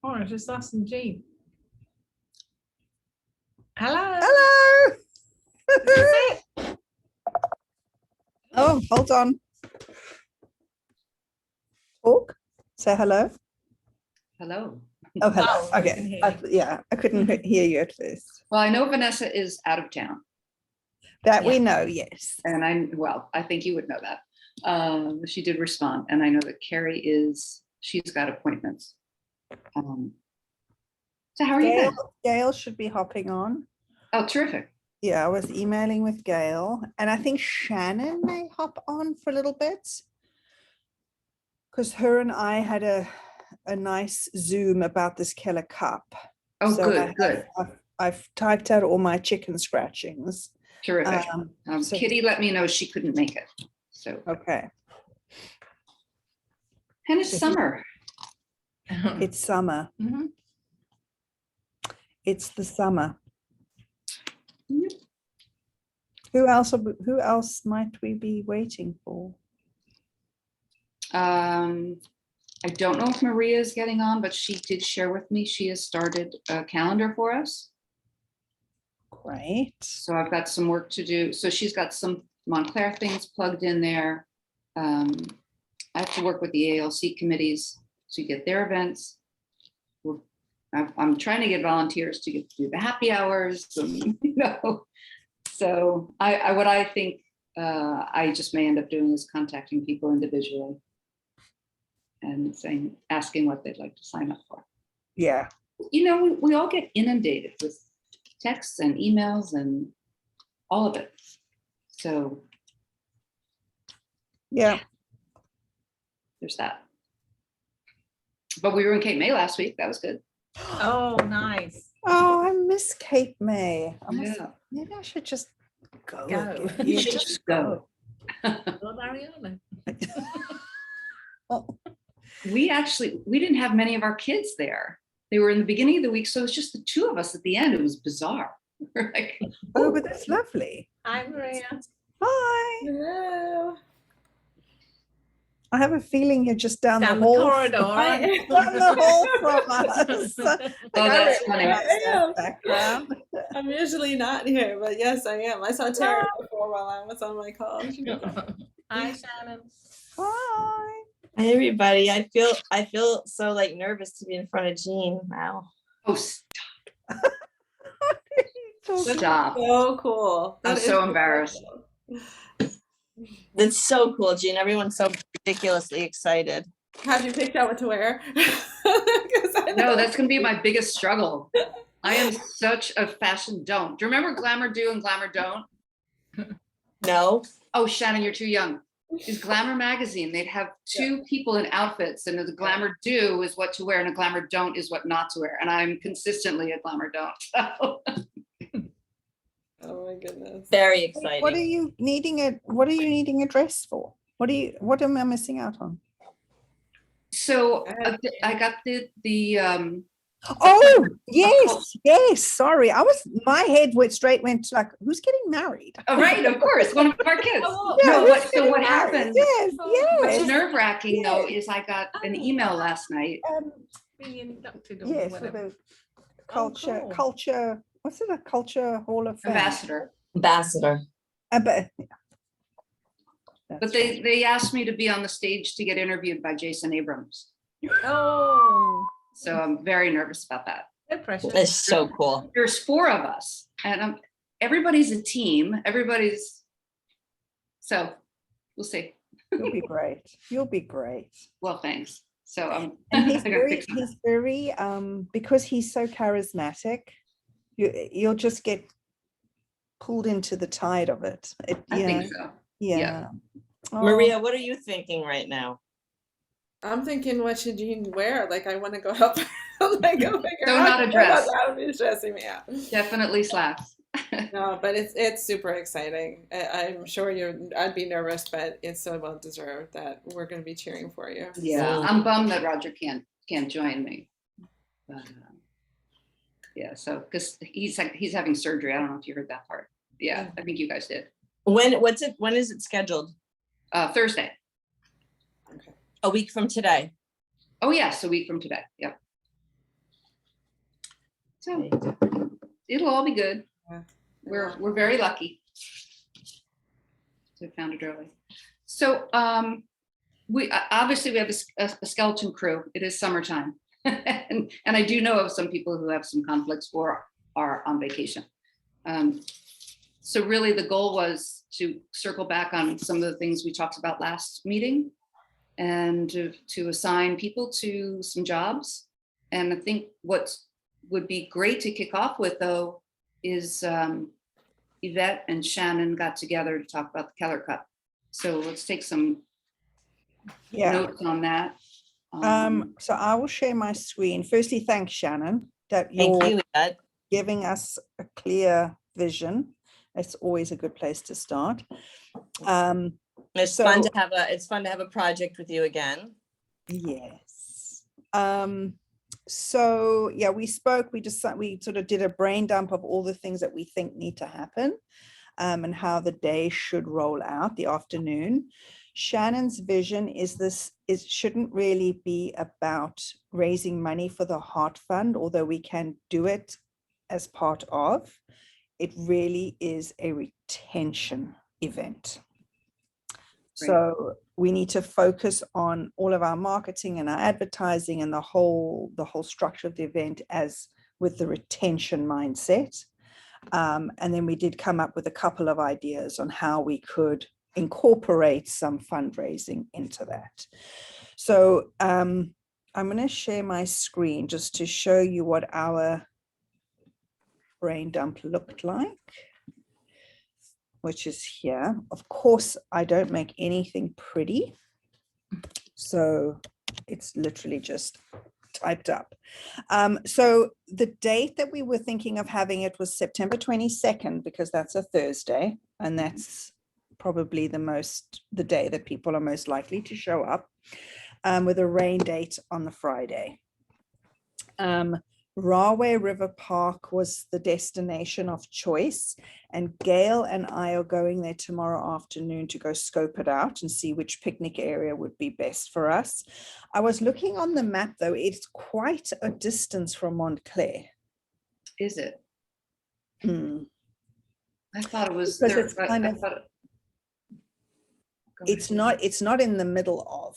Oh, it's just us and Jean. Hello. Hello. Is it? Oh, hold on. Talk. Say hello. Hello. Oh, hello. Oh, I can Okay. hear you. Yeah, I couldn't hear you at first. Well, I know Vanessa is out of town, That we Yeah. know, yes. and I think you would know that. She did respond, and I know that Carrie she's got appointments. So how are you guys? Gail should be hopping on. Oh, terrific. Yeah, I was emailing with Gail, and I think Shannon may hop on for a little bit because her and I had a nice Zoom about this Keller Cup. Oh, So good, good. I've typed out all my chicken scratchings. Terrific. So- Kitty let me know she couldn't make it. So, Okay, and it's summer. it's summer. Mhm. It's the summer. Yep. Who else might we be waiting for? I don't know if Maria is getting on, but she did share with me she has started a calendar for us. Great. So I've got some work to do. So she's got some Montclair things plugged in there. I have to work with the ALC committees to get their events. I'm trying to get volunteers to get to do the happy hours. So I think I just may end up doing is contacting people individually and asking what they'd like to sign up for. Yeah. We all get inundated with texts and emails and all of it. So Yeah. there's that. But we were in Cape May last week. That was good. Oh, nice. Oh, I miss Cape May. Yeah. Maybe I should just go. Go. again. You should just go. Lord Ariana. Oh, We didn't have many of our kids there. They were in the beginning of the week, so it was just the two of us at the end. It was bizarre. We're like, oh, but that's lovely. Hi, Maria. Hi. Hello. I have a feeling you're just down Down the the hall. corridor. Down the hall from us. oh, that's funny. I am. Background. I'm usually not here, but yes, I am. I saw Terry before while I was on my call. Hi, Shannon. Hi. Hi everybody. I feel so like nervous to be in front of Jean. Wow. Oh, stop. So cool. I'm That so is embarrassed. cool. That's so cool, Jean. Everyone's so ridiculously excited. Have you picked out what to wear? 'Cause I know- No, that's going to be my biggest struggle. I am such a fashion don't. Do you remember Glamour Do and Glamour Don't? No. Oh, Shannon, you're too young. It's Glamour magazine. They'd have two people in outfits, and the Glamour Do is what to wear, and a Glamour Don't is what not to wear. And I'm consistently a Glamour Don't. So. Oh my goodness. Very exciting. What are you needing a dress for? What am I missing out on? So I got the Oh, yes. Sorry. My head went to like, who's getting married? oh, right, of course, one of our kids. Oh, Yeah, No, who's what getting married? happened? Yes, What's yes. nerve-wracking though is I got an email last night. Being inducted or Yes, for whatever. the culture, cool. what's it, a culture hall of fame? Ambassador. Ambassador. But But they asked me to be on the stage to get interviewed by Jason Abrams. Oh, So I'm very nervous about that. no pressure. It's so cool. There's 4 of us and everybody's a team. So we'll see. you'll be great. You'll be great. Well, thanks. So I'm And he's I gotta very, fix that. because he's so charismatic, you'll just get pulled into the tide of it. I think so. Yeah. Oh, Maria, what are you thinking right now? I'm thinking, what should Jean wear? Like, I want to go help her. Like, go figure So out not a dress. That would be stressing me out. Definitely slacks. No, but it's super exciting. I'm sure I'd be nervous, but it's so well deserved that we're going to be cheering for you. Yeah, I'm bummed that Roger can't join me. But, yeah, so because he's having surgery. I don't know if you heard that part. Yeah, I think you guys did. When is it scheduled? Thursday. Okay. A week from today. Oh yes, a week from today. Yep. So it'll all be good. Yeah. We're very lucky to have found it early. So we obviously we have a skeleton crew. It is summertime, and I do know of some people who have some conflicts or are on vacation. So really, the goal was to circle back on some of the things we talked about last meeting, and to assign people to some jobs. And I think what would be great to kick off with, though, is Yvette and Shannon got together to talk about the Keller Cup. So let's take some notes on that. So I will share my screen. Firstly, thanks, Shannon, that Thank you're you, Yvette. giving us a clear vision. It's always a good place to start. It's fun to have a project with you again. Yes. So yeah, we spoke, we sort of did a brain dump of all the things that we think need to happen, and how the day should roll out, the afternoon. Shannon's vision is it shouldn't really be about raising money for the Heart Fund, although we can do it as part of. It really is a retention event. So we need to focus on all of our marketing and our advertising and the whole structure of the event as with the retention mindset. And then we did come up with a couple of ideas on how we could incorporate some fundraising into that. So I'm going to share my screen just to show you what our brain dump looked like, which is here. Of course, I don't make anything pretty, so it's literally just typed up. So the date that we were thinking of having it was September 22nd, because that's a Thursday, and that's probably the day that people are most likely to show up, with a rain date on the Friday. Rahway River Park was the destination of choice, and Gail and I are going there tomorrow afternoon to go scope it out and see which picnic area would be best for us. I was looking on the map, though, it's quite a distance from Montclair. Is it? I thought it was Because there. it's kind of, it's not in the middle of,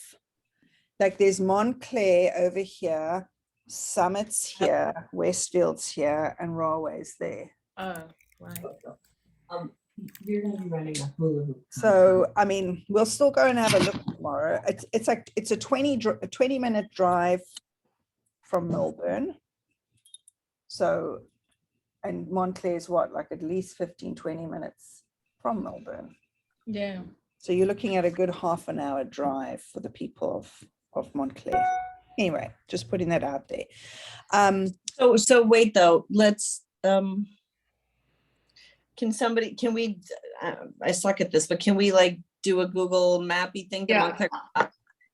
like, there's Montclair over here, Summit's here, Westfield's here, and Rahway's there. Oh, right. You're gonna be running a hula hoop. So, I mean, we'll still go and have a look tomorrow. It's a 20-minute drive from Melbourne. So, and Montclair's what, like at least 15-20 minutes from Melbourne. Yeah. So you're looking at a good half an hour drive for the people of Montclair. Anyway, just putting that out there. So wait though, let's, can we, I suck at this, but can we like do a Google mappy thing? Yeah.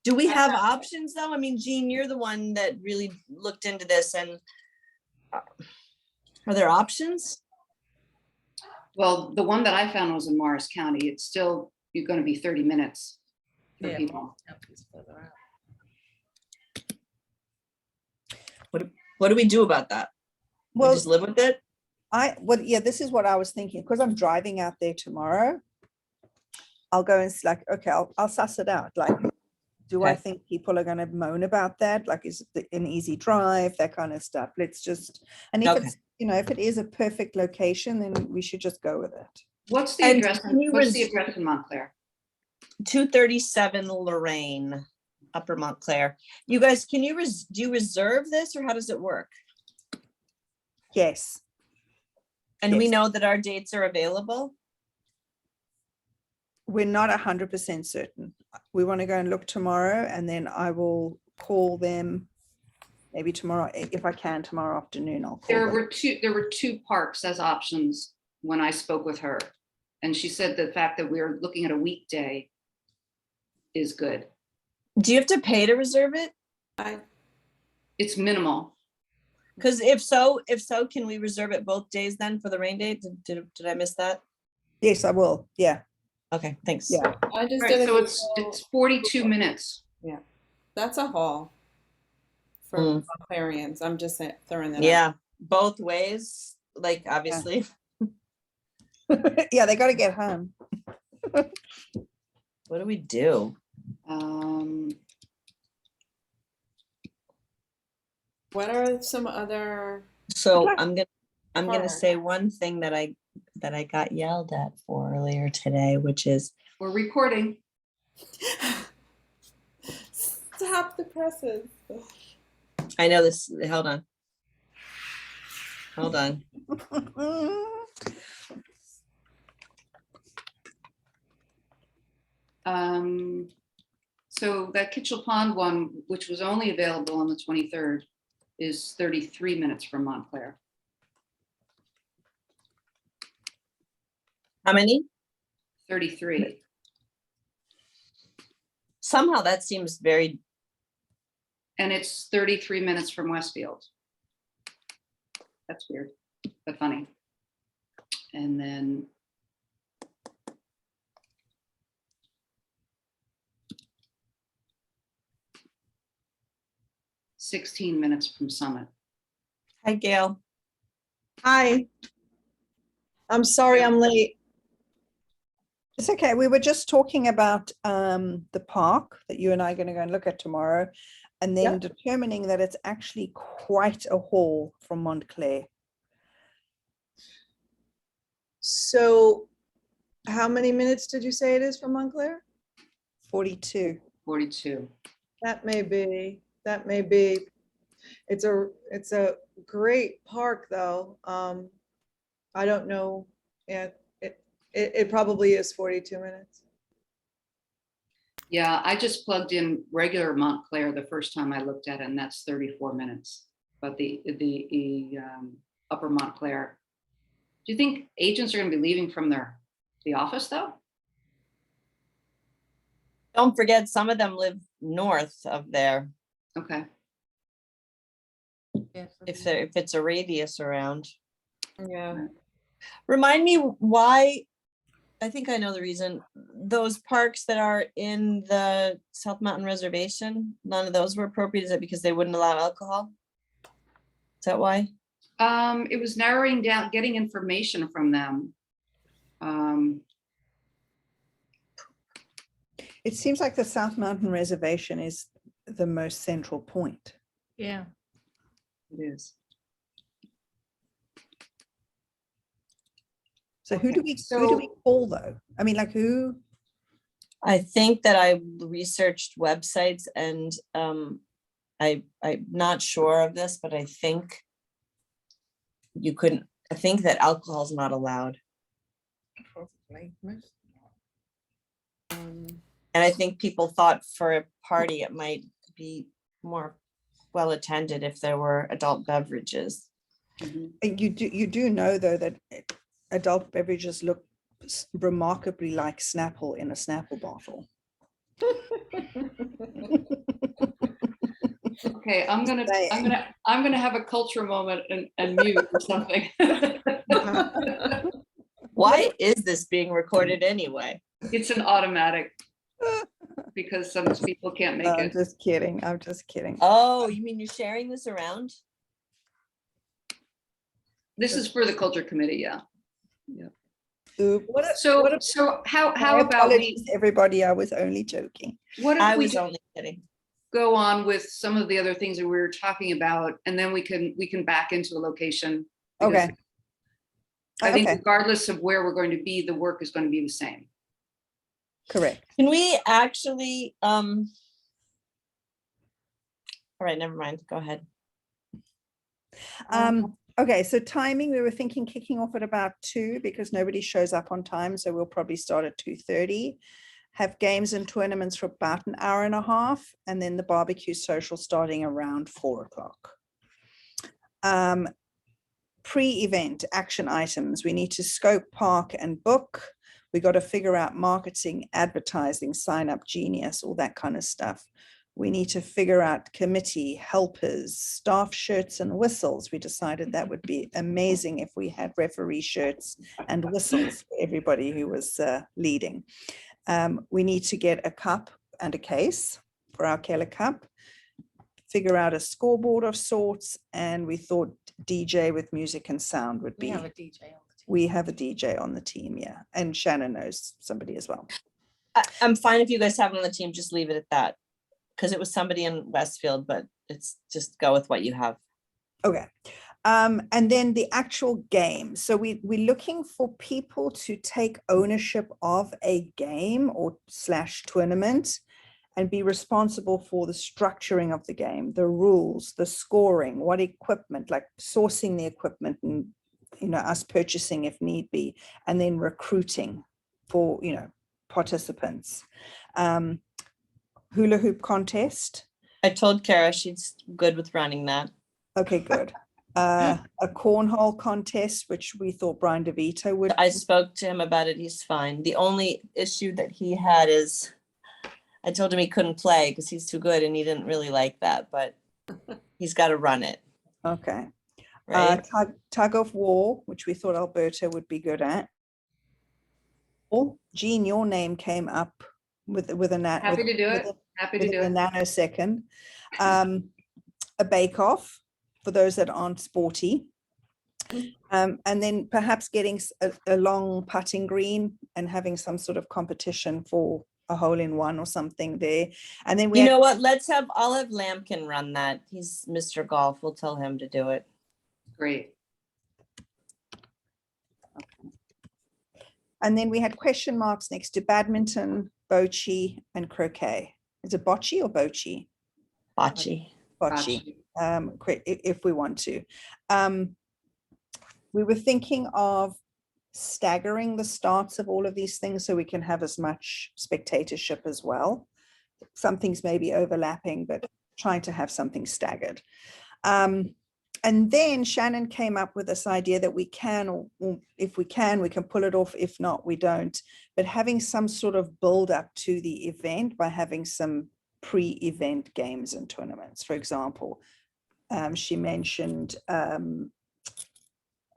Do we have options though? I mean, Jean, you're the one that really looked into this, and are there options? Well, the one that I found was in Morris County. It's still, you're going to be 30 minutes for Yeah. people. It's further out. What do we do about that? Well, We just live with it? yeah, this is what I was thinking, because I'm driving out there tomorrow. I'll go and like, okay, I'll suss it out. Like, do I Okay. think people are going to moan about that? Like, is it an easy drive, that kind of stuff? Let's just, and if Okay. it's, if it is a perfect location, then we should just go with it. What's the And address? can you What's the address in Montclair? 237 Lorraine, Upper Montclair. You guys, can you do you reserve this, or how does it work? Yes. And we Yes. know that our dates are available? We're not 100% certain. We want to go and look tomorrow, and then I will call them maybe tomorrow. If I can, tomorrow afternoon, I'll call There them. were two parks as options when I spoke with her. And she said the fact that we're looking at a weekday is good. Do you have to pay to reserve it? It's minimal. Because if so, can we reserve it both days then for the rain date? Did I miss that? Yes, I will. Yeah. Okay, thanks. Yeah. I just Right, did a so it's Google- 42 minutes. That's a haul for Mm. Clarions. I'm just throwing that out. Yeah, both ways, like obviously. Yeah, they got to get home. What do we do? What are some other? So I'm gonna Alright. say one thing that I got yelled at for earlier today, which is We're recording. Stop the presses. I know this. Hold on. So that Kitchell Pond one, which was only available on the 23rd, is 33 minutes from Montclair. How many? 33. Somehow that seems very. And it's 33 minutes from Westfield. That's weird, but funny. And then $16 minutes from Summit. Hi, Gail. Hi. I'm sorry I'm late. It's okay. We were just talking about the park that you and I are going to go and look at tomorrow, and then determining that it's actually quite a haul from Montclair. So how many minutes did you say it is from Montclair? 42. 42. That may be. It's a great park though. I don't know. Yeah, it probably is 42 minutes. Yeah, I just plugged in regular Montclair the first time I looked at it, and that's 34 minutes. But the upper Montclair, do you think agents are going to be leaving from the office though? Don't forget, some of them live north of there. Okay. Yes, If it's a radius around. Yeah. Remind me why. I think I know the reason. Those parks that are in the South Mountain Reservation, none of those were appropriate. Is it because they wouldn't allow alcohol? Is that why? It was narrowing down, getting information from them. It seems like the South Mountain Reservation is the most central point. yeah. It is. So who do Okay, we call though? I mean, like who? I think that I researched websites and I'm not sure of this, but I think you couldn't. I think that alcohol is not allowed. Probably. And I think people thought for a party, it might be more well attended if there were adult beverages. Mhm. And you do know though that adult beverages look remarkably like Snapple in a Snapple bottle. Okay, I'm gonna have a culture moment and mute or something. Why is this being recorded anyway? It's an automatic because some people can't make I'm it. just kidding. I'm just kidding. Oh, you mean you're sharing this around? This is for the culture committee, yeah. Oops. So how My about we, apologies, everybody? I was only joking. what I if we was just only kidding. go on with some of the other things that we were talking about, and then we can back into a location? because Okay. I think Okay. regardless of where we're going to be, the work is going to be the same. Correct. Can we actually, all right, never mind. Go ahead. Okay, so timing, we were thinking kicking off at about 2 because nobody shows up on time. So we'll probably start at 2:30. Have games and tournaments for about an hour and a half, and then the barbecue social starting around 4 o'clock. Pre-event action items. We need to scope, park, and book. We got to figure out marketing, advertising, sign up Genius, all that kind of stuff. We need to figure out committee, helpers, staff shirts and whistles. We decided that would be amazing if we had referee shirts and whistles for everybody who was leading. We need to get a cup and a case for our Keller Cup, figure out a scoreboard of sorts, and we thought DJ with music and sound would We be. have a DJ on the team. We have a DJ on the team, yeah. And Shannon knows somebody as well. I'm fine if you guys have it on the team, just leave it at that. Because it was somebody in Westfield, but it's just go with what you have. Okay. And then the actual game. So we're looking for people to take ownership of a game or / tournament and be responsible for the structuring of the game, the rules, the scoring, what equipment, like sourcing the equipment and, us purchasing if need be, and then recruiting for, participants. Hula hoop contest. I told Kara she's good with running that. Okay, good. A cornhole contest, which we thought Brian DeVito would. I spoke to him about it. He's fine. The only issue that he had is I told him he couldn't play because he's too good and he didn't really like that, but he's got to run it. Okay. Right. Tug of war, which we thought Alberta would be good at. Jean, your name came up with a Happy to do it. Happy to do a it. nanosecond. A bake-off for those that aren't sporty. And then perhaps getting a long putting green and having some sort of competition for a hole-in-one or something there. And then You know what? I'll have Lampkin run that. He's Mr. Golf. We'll tell him to do it. Great. And then we had question marks next to badminton, bocce, and croquet. Is it bocce or bocce? Bocce. Bocce. If we want to. We were thinking of staggering the starts of all of these things so we can have as much spectatorship as well. Some things may be overlapping, but trying to have something staggered. And then Shannon came up with this idea that we can, or if we can pull it off. If not, we don't. But having some sort of build up to the event by having some pre-event games and tournaments. For example, she mentioned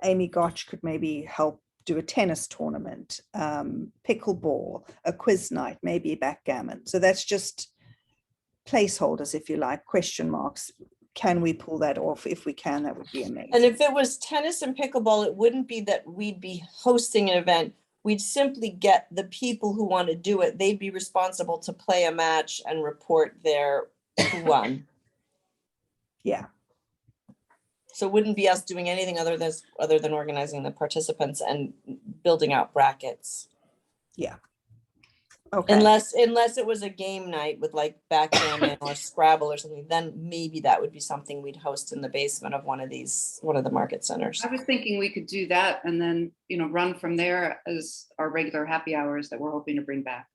Amy Gotch could maybe help do a tennis tournament, pickleball, a quiz night, maybe backgammon. So that's just placeholders, if you like, question marks. Can we pull that off? If we can, that would be amazing. And if it was tennis and pickleball, it wouldn't be that we'd be hosting an event. We'd simply get the people who want to do it. They'd be responsible to play a match and report their who won. Yeah. So it wouldn't be us doing anything other than organizing the participants and building out brackets. Yeah. Okay. Unless it was a game night with like backgammon or Scrabble or something, then maybe that would be something we'd host in the basement of one of the market centers. I was thinking we could do that and then, run from there as our regular happy hours that we're hoping to bring back.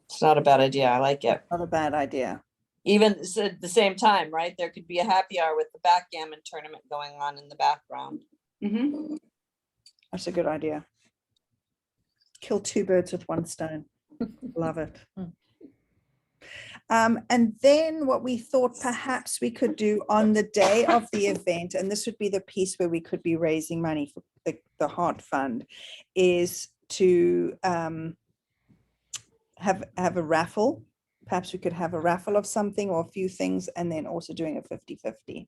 It's not a bad idea. I like it. Not a bad idea. Even at the same time, right? There could be a happy hour with the backgammon tournament going on in the background. Mm-hmm. That's a good idea. Kill two birds with one stone. Love it. And then what we thought perhaps we could do on the day of the event, and this would be the piece where we could be raising money for the Heart Fund, is to have a raffle. Perhaps we could have a raffle of something or a few things, and then also doing a 50-50. I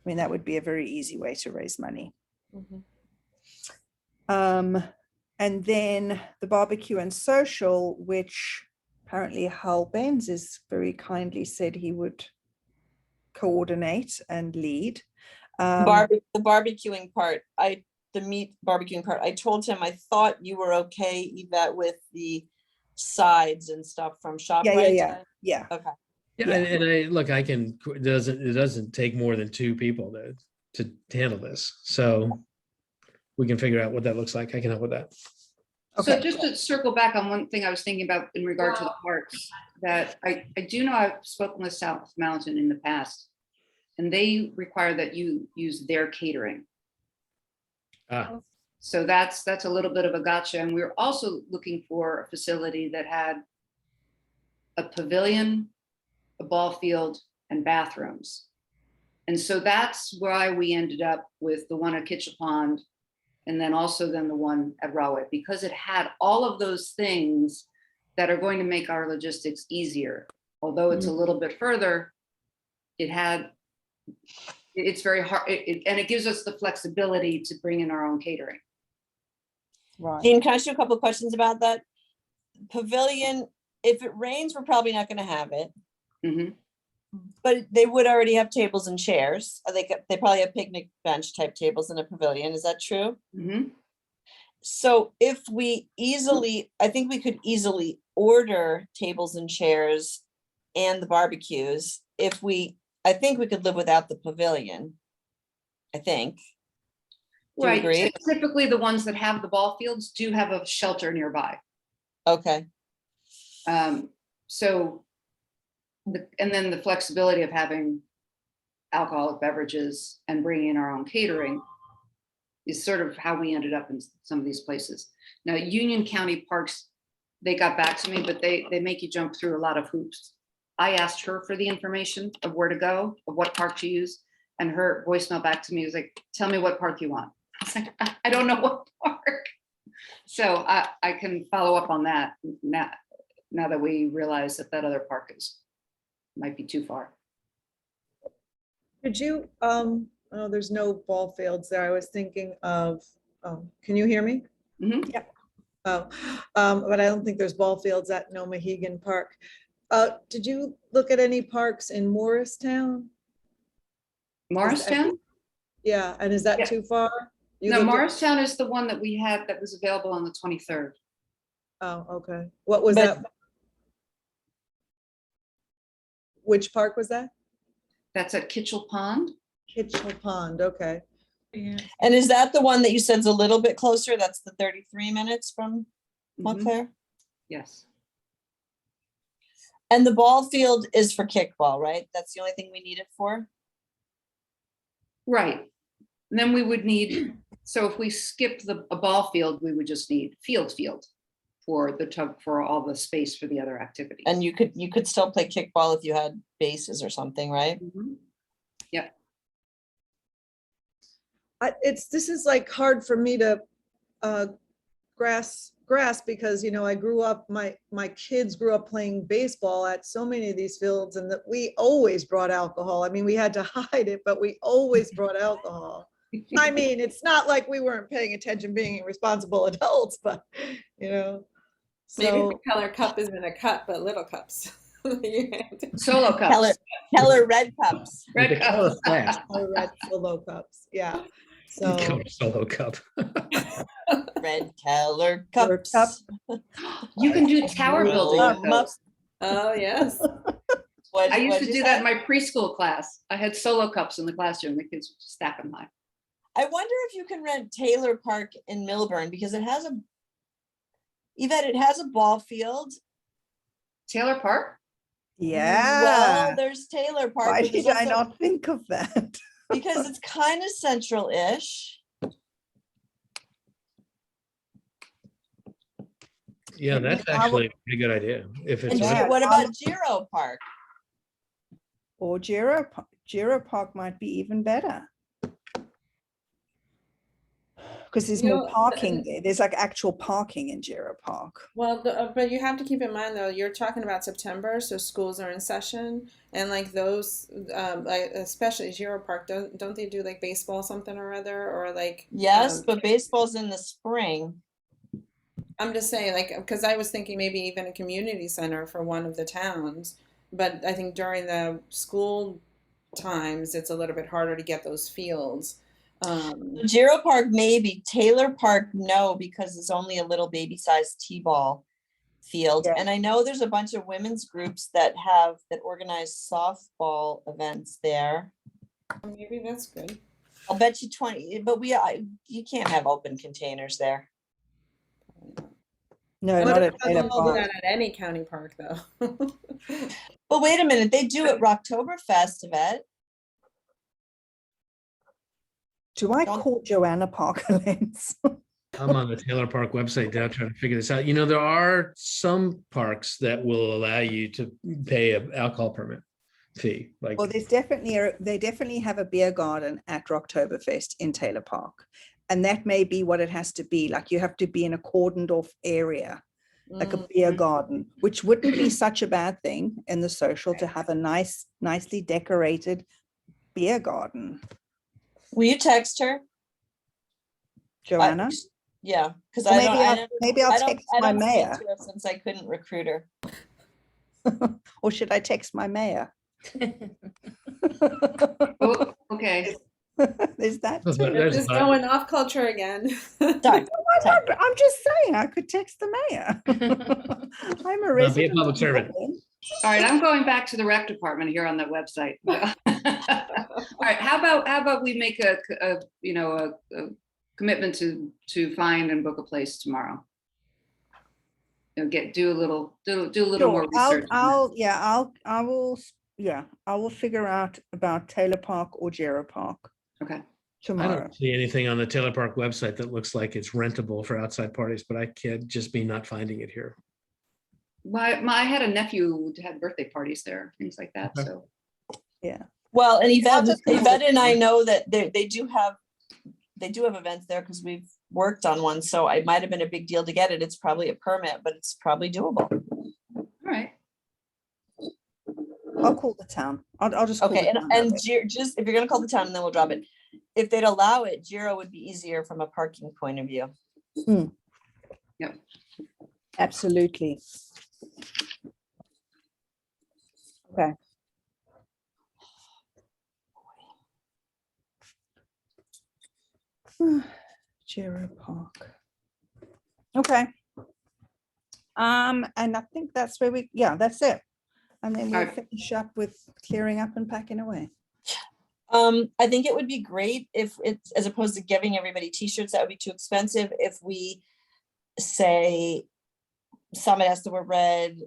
mean, that would be a very easy way to raise money. And then the barbecue and social, which apparently Hal Benz is very kindly said he would coordinate and lead. The barbecuing part, the meat barbecuing part, I told him I thought you were okay, Yvette, with the sides and stuff from ShopRite. Yeah. Okay. Yeah, and I look, it doesn't take more than two people to handle this. So we can figure out what that looks like. I can help with that. Okay. So just to circle back on one thing I was thinking about in regard to the parks, that I do know I've spoken with South Mountain in the past, and they require that you use their catering. So that's a little bit of a gotcha. And we're also looking for a facility that had a pavilion, a ball field, and bathrooms. And so that's why we ended up with the one at Kitchell Pond, and then the one at Rahway, because it had all of those things that are going to make our logistics easier. Although it's a little bit further, it it's very hard, and it gives us the flexibility to bring in our own catering. Right. Dean, can I ask you a couple of questions about that? Pavilion, if it rains, we're probably not gonna have it, Mhm. but they would already have tables and chairs. They probably have picnic bench type tables in a pavilion. Is that true? Mhm. So if I think we could easily order tables and chairs and the barbecues. I think we could live without the pavilion. I think. Do you Right, agree? typically the ones that have the ball fields do have a shelter nearby. Okay, So, and then the flexibility of having alcoholic beverages and bringing in our own catering is sort of how we ended up in some of these places. Now, Union County Parks, they got back to me, but they make you jump through a lot of hoops. I asked her for the information of where to go, of what park to use, and her voicemail back to me was like, tell me what park you want. I was like, I don't know what park. So I can follow up on that now that we realize that other park might be too far. Could you, oh, there's no ball fields there. I was thinking of, can you hear me? Mhm. Oh, but I don't think there's ball fields at No Mohegan Park. Did you look at any parks in Morristown? Morristown? Yeah, and is that Yeah. too far? You No, looked at- Morristown is the one that we had that was available on the 23rd. Oh, okay. What was But- that? Which park was that? That's at Kitchell Pond. Kitchell Pond, okay. and is that the one that you said's a little bit closer? That's the 33 minutes from Mhm. Montclair? Yes. And the ball field is for kickball, right? That's the only thing we need it for? Right. And then we would need, so if we skip a ball field, we would just need field for for all the space for the other activities. And you could still play kickball if you had bases or something, right? Mhm. Yep. This is like hard for me to grasp because, I grew up, my kids grew up playing baseball at so many of these fields, and that we always brought alcohol. I mean, we had to hide it, but we always brought alcohol. I mean, it's not like we weren't paying attention, being responsible adults, but, Maybe so. the color cup isn't a cup, but little cups. You have to- Solo Keller, cups. Keller red cups. Red The color cups. flash. Red solo cups, yeah. So Color solo cup. Red Keller Keller cups. You can do tower building with those. Oh, yes. What- I used what'd to you do that say? in my preschool class. I had solo cups in the classroom. The kids would stack them high. I wonder if you can rent Taylor Park in Milburn because it has a ball field. Taylor Park? Well, Yeah. there's Taylor Park. Why but there's did I also- not think of that? Because it's kind of central-ish. Yeah, that's I would- actually a pretty good idea. If it's And Yeah. what I about Giro Park? Or Giro Park might be even better. Because there's You more know, parking there. There's like actual parking in Giro Park. Well, but you have to keep in mind though, you're talking about September, so schools are in session, and like those, like especially Giro Park, don't they do like baseball something or other, or like? Yes, but baseball's in the spring. I'm just saying, like, because I was thinking maybe even a community center for one of the towns, but I think during the school times, it's a little bit harder to get those fields. Giro Park, maybe. Taylor Park, no, because it's only a little baby-sized t-ball field. Yeah. And I know there's a bunch of women's groups that organize softball events there. Maybe that's good. I'll bet you 20, but you can't have open containers there. No, I not don't at know Taylor if they'll do Park. that at any county park though. But wait a minute, they do it Rocktoberfest, Yvette. Do I Don't- call Joanna Parker Lens? I'm on the Taylor Park website now trying to figure this out. There are some parks that will allow you to pay an alcohol permit fee. Like, Well, they definitely have a beer garden at Rocktoberfest in Taylor Park. And that may be what it has to be. Like you have to be in a cordoned off area, like a beer garden, which wouldn't be such a bad thing in the social to have a nicely decorated beer garden. Will you text her? Joanna? Yeah, because Or I don't, maybe I'll I don't, text I my don't speak mayor. to her since I couldn't recruit her. Or should I text my mayor? Oh, okay. Is that There's too? there's Just not- going off culture again. Sorry. I'm just saying I could text the mayor. I'm a be a resident. public of servant. Dublin. All right, I'm going back to the rec department here on the website. All right, how about we make a commitment to find and book a place tomorrow? You know, do a little more Sure, research. on that. I will figure out about Taylor Park or Jarrah Park Okay. I tomorrow. don't see anything on the Taylor Park website that looks like it's rentable for outside parties, but I can't just be not finding it here. I had a nephew who had birthday parties there, things like that. Okay. So Well, and I'll Yvette, just call Yvette it and I tomorrow. know that they do have events there because we've worked on one. So it might have been a big deal to get it. It's probably a permit, but it's probably doable. all right. I'll call the town. I'll just call Okay, the town. and just if you're gonna call the town and then we'll drop it. If they'd allow it, Jira would be easier from a parking point of view. Absolutely. Okay. Jarrah Park. Okay. And I think that's where that's it. And then we'll Alright. finish up with clearing up and packing away. I think it would be great if it's, as opposed to giving everybody t-shirts, that would be too expensive. If we say Summit has to wear red,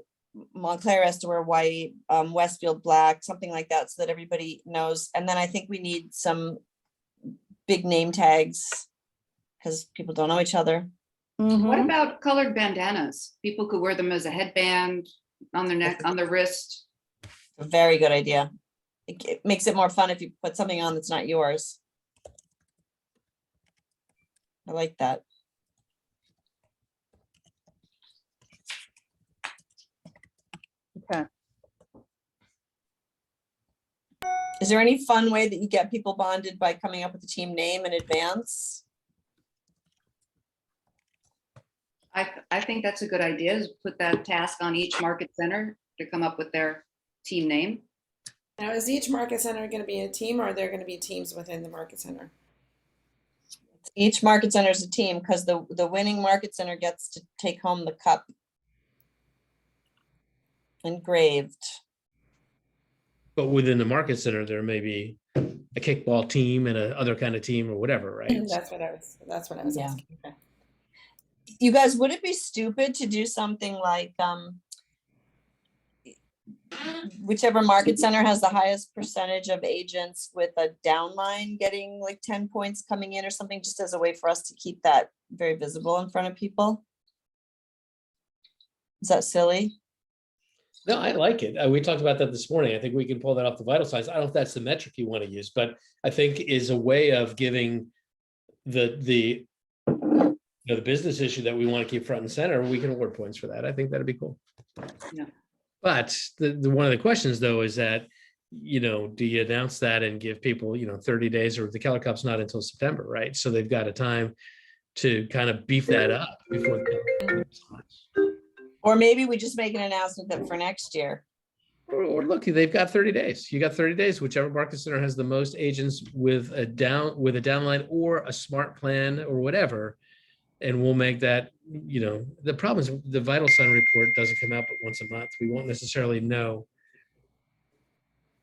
Montclair has to wear white, Westfield black, something like that, so that everybody knows. And then I think we need some big name tags because people don't know each other. What Mhm. about colored bandanas? People could wear them as a headband on their neck, on their wrist. A very good idea. It makes it more fun if you put something on that's not yours. I like that. Okay. Is there any fun way that you get people bonded by coming up with a team name in advance? I think that's a good idea, is put that task on each market center to come up with their team name. Now, is each market center going to be a team, or are there going to be teams within the market center? Each market center is a team because the winning market center gets to take home the cup engraved. But within the market center, there may be a kickball team and a other kind of team or whatever, right? That's what I was Yeah. asking. Okay. You guys, would it be stupid to do something like whichever market center has the highest percentage of agents with a downline getting like 10 points coming in or something, just as a way for us to keep that very visible in front of people? Is that silly? No, I like it. We talked about that this morning. I think we can pull that off the vital signs. I don't know if that's the metric you want to use, but I think is a way of giving the business issue that we want to keep front and center. We can award points for that. I think that'd be cool. Yeah. But the one of the questions though is that, do you announce that and give people, 30 days, or the Keller Cup's not until September, right? So they've got a time to kind of beef that up before the Or maybe we just make an announcement that for next year. or look, they've got 30 days. You got 30 days, whichever market center has the most agents with a downline or a smart plan or whatever. And we'll make that, the problem is the vital sign report doesn't come out but once a month. We won't necessarily know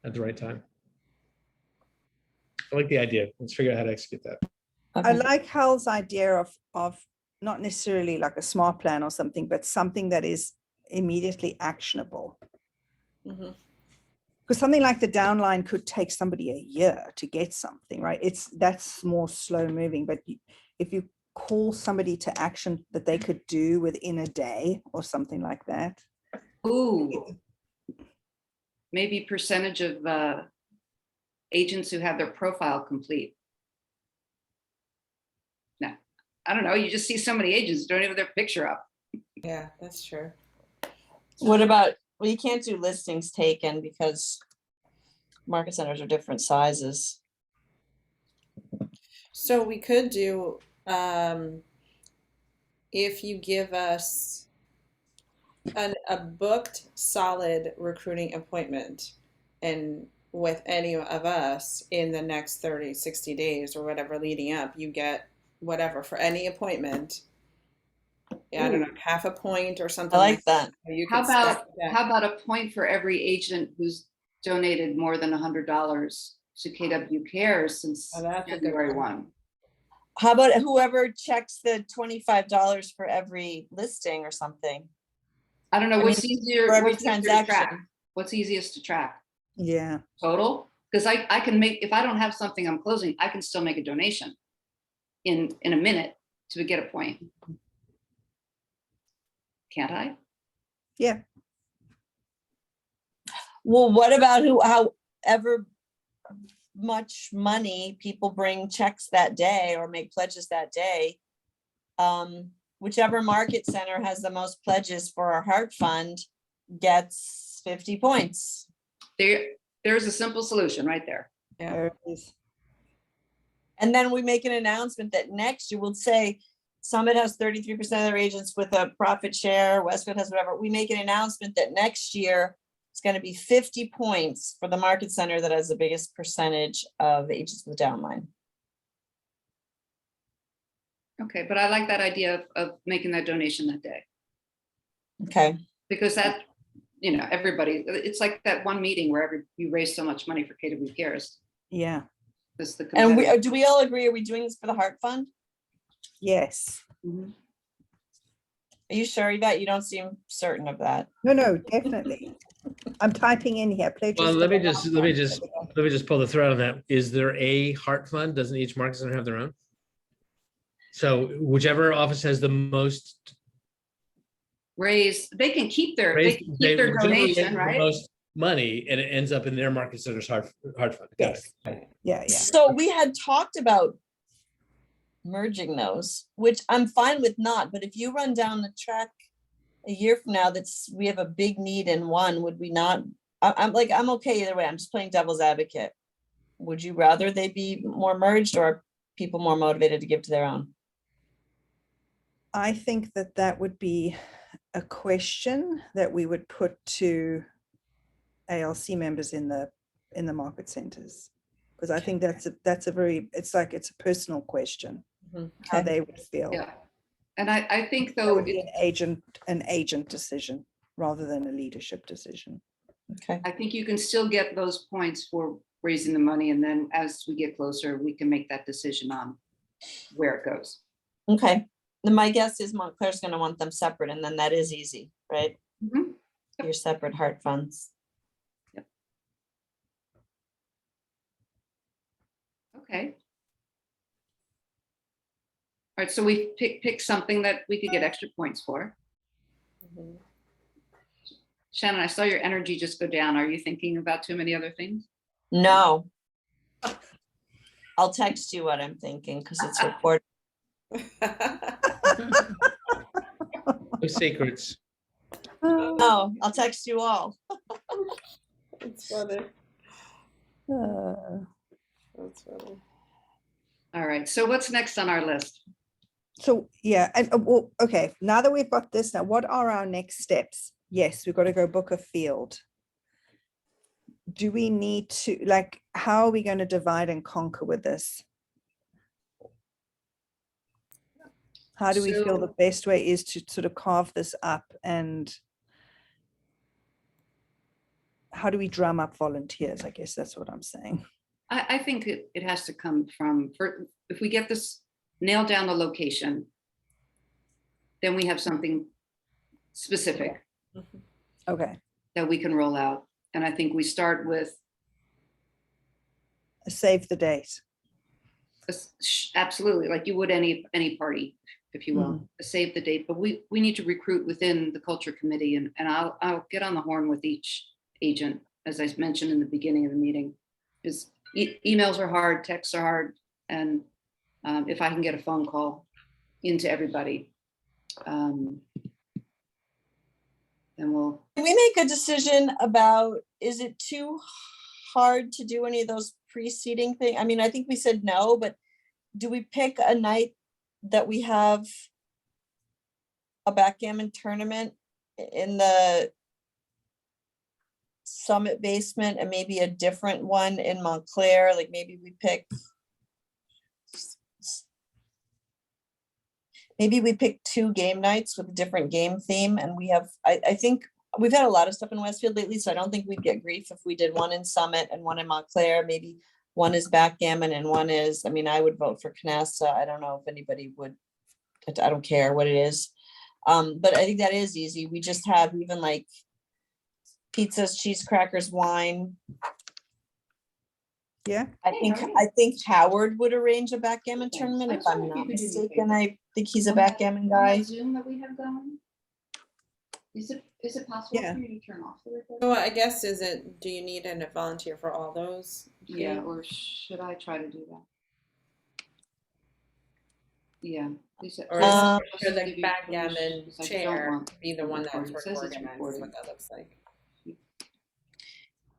at the right time. I like the idea. Let's figure out how to execute that. I Okay. like Hal's idea of not necessarily like a smart plan or something, but something that is immediately actionable. Mhm. Because something like the downline could take somebody a year to get something, right? That's more slow moving, but if you call somebody to action that they could do within a day or something like that. Ooh. Maybe percentage of agents who have their profile complete. No, I don't know. You just see so many agents don't even have their picture up. Yeah, that's true. What about, well, you can't do listings taken because market centers are different sizes. So we could do, if you give us a booked solid recruiting appointment and with any of us in the next 30, 60 days or whatever leading up, you get whatever for any appointment. Yeah, I don't know, half a point or I something like like that. You How could stack about, that. how about a point for every agent who's donated more than $100 to KW Cares since Oh, that's a good January one. 1? How about whoever checks the $25 for every listing or something? I don't know, I what's mean, easier, for every what's easier to track? transaction. What's easiest to track? Yeah. Total? Because I can make, if I don't have something I'm closing, I can still make a donation in a minute to get a point. Can't I? Yeah. Well, what about however much money people bring checks that day or make pledges that day? Whichever market center has the most pledges for our heart fund gets 50 points. There's a simple solution right there. Yeah. There it is. And then we make an announcement that next year we'll say Summit has 33% of their agents with a profit share, Westwood has whatever. We make an announcement that next year it's going to be 50 points for the market center that has the biggest percentage of agents with downline. Okay, but I like that idea of making that donation that day, Okay. because that, you know, everybody, it's like that one meeting where you raise so much money for KW Cares. Yeah. That's the And competitive- do we all agree? Are we doing this for the heart fund? Yes. Mhm. Are you sure, Yvette? You don't seem certain of that. No, definitely. I'm typing in here. Pledges Well, for let me the just heart let me fund. just There we go. let me just pull the thread on that. Is there a heart fund? Doesn't each market center have their own? So whichever office has the most They can keep their, they raised, can they keep their whichever raises donation, the right? most money, and it ends up in their market center's heart fund. Got it. Yes. Yeah. So we had talked about merging those, which I'm fine with not, but if you run down the track a year from now, we have a big need in one, would we not? I'm okay either way. I'm just playing devil's advocate. Would you rather they be more merged or are people more motivated to give to their own? I think that would be a question that we would put to ALC members in the market centers, because I think it's a personal question Mhm. how Okay. they would feel. Yeah. And I think That though, would be an agent decision rather than a leadership decision. Okay. I think you can still get those points for raising the money. And then as we get closer, we can make that decision on where it goes. Okay. Then my guess is Montclair's going to want them separate, and then that is easy, right? Mhm. Your separate heart funds. Okay. All right, so we pick something that we could get extra points for. Mhm. Shannon, I saw your energy just go down. Are you thinking about too many other things? No. I'll text you what I'm thinking because it's recorded. No secrets. No, I'll text you all. It's funny. That's funny. All right, so what's next on our list? So yeah, and well, okay, now that we've got this, now what are our next steps? Yes, we've got to go book a field. Do we need to, like, how are we going to divide and conquer with this? How do we feel the So- best way is to sort of carve this up, and how do we drum up volunteers? I guess that's what I'm saying. I think it has to come from, if we get this, nail down the location, then we have something specific Okay, that we can roll out. And I think we start with, save the date. absolutely, like you would any party, if you will, save the date. But we need to recruit within the culture committee, and I'll get on the horn with each agent, as I mentioned in the beginning of the meeting, is emails are hard, texts are hard, and if I can get a phone call into everybody, then we'll. Can we make a decision about, is it too hard to do any of those preceding thing? I mean, I think we said no, but do we pick a night that we have a backgammon tournament in the Summit basement and maybe a different one in Montclair? Like maybe we pick two game nights with a different game theme, and we have, I think we've had a lot of stuff in Westfield lately, so I don't think we'd get grief if we did one in Summit and one in Montclair. Maybe one is backgammon and one is, I mean, I would vote for Canasta. I don't know if anybody would, I don't care what it is. But I think that is easy. We just have even like pizzas, cheese crackers, wine. Yeah. I think Howard would arrange a backgammon Okay. tournament I if was I'm wondering if not you could do me a mistaken. favor. I think he's a On that- backgammon on guy. that Zoom that we have going, is it possible Yeah. for you to turn off the recording? So I guess do you need a volunteer for all those? Yeah, games? or should I try to do that? Yeah. Lisa, Or Uh, is should the backgammon because I don't chair want be the one that's recording. It says it's recording? That's recording. what that looks like.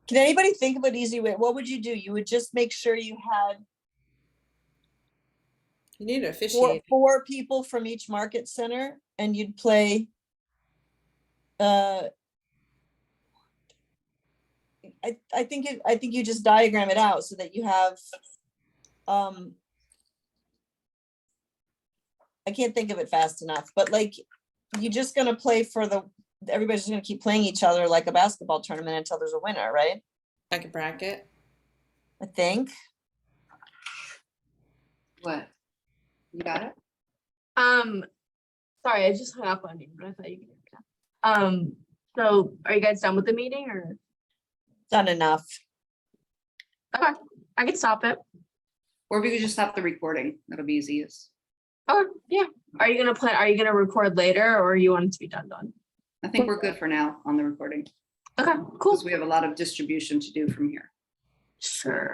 Can anybody think of an easy way? What would you do? You would just make sure you had You need to officiate. four people from each market center and you'd play. I think you just diagram it out so that you have, I can't think of it fast enough, but like, you're just gonna play everybody's gonna keep playing each other like a basketball tournament until there's a winner, right? Like a bracket. I think. What? You got it? Sorry, I just hung up on you, but I thought you could. So are you guys done with the meeting or? Done enough. Okay, I can stop it. Or if you could just stop the recording, that'll be easiest. Oh, yeah. Are you gonna record later or you want it to be done? I think we're good for now on the recording, Okay, cool. because we have a lot of distribution to do from here. Sure.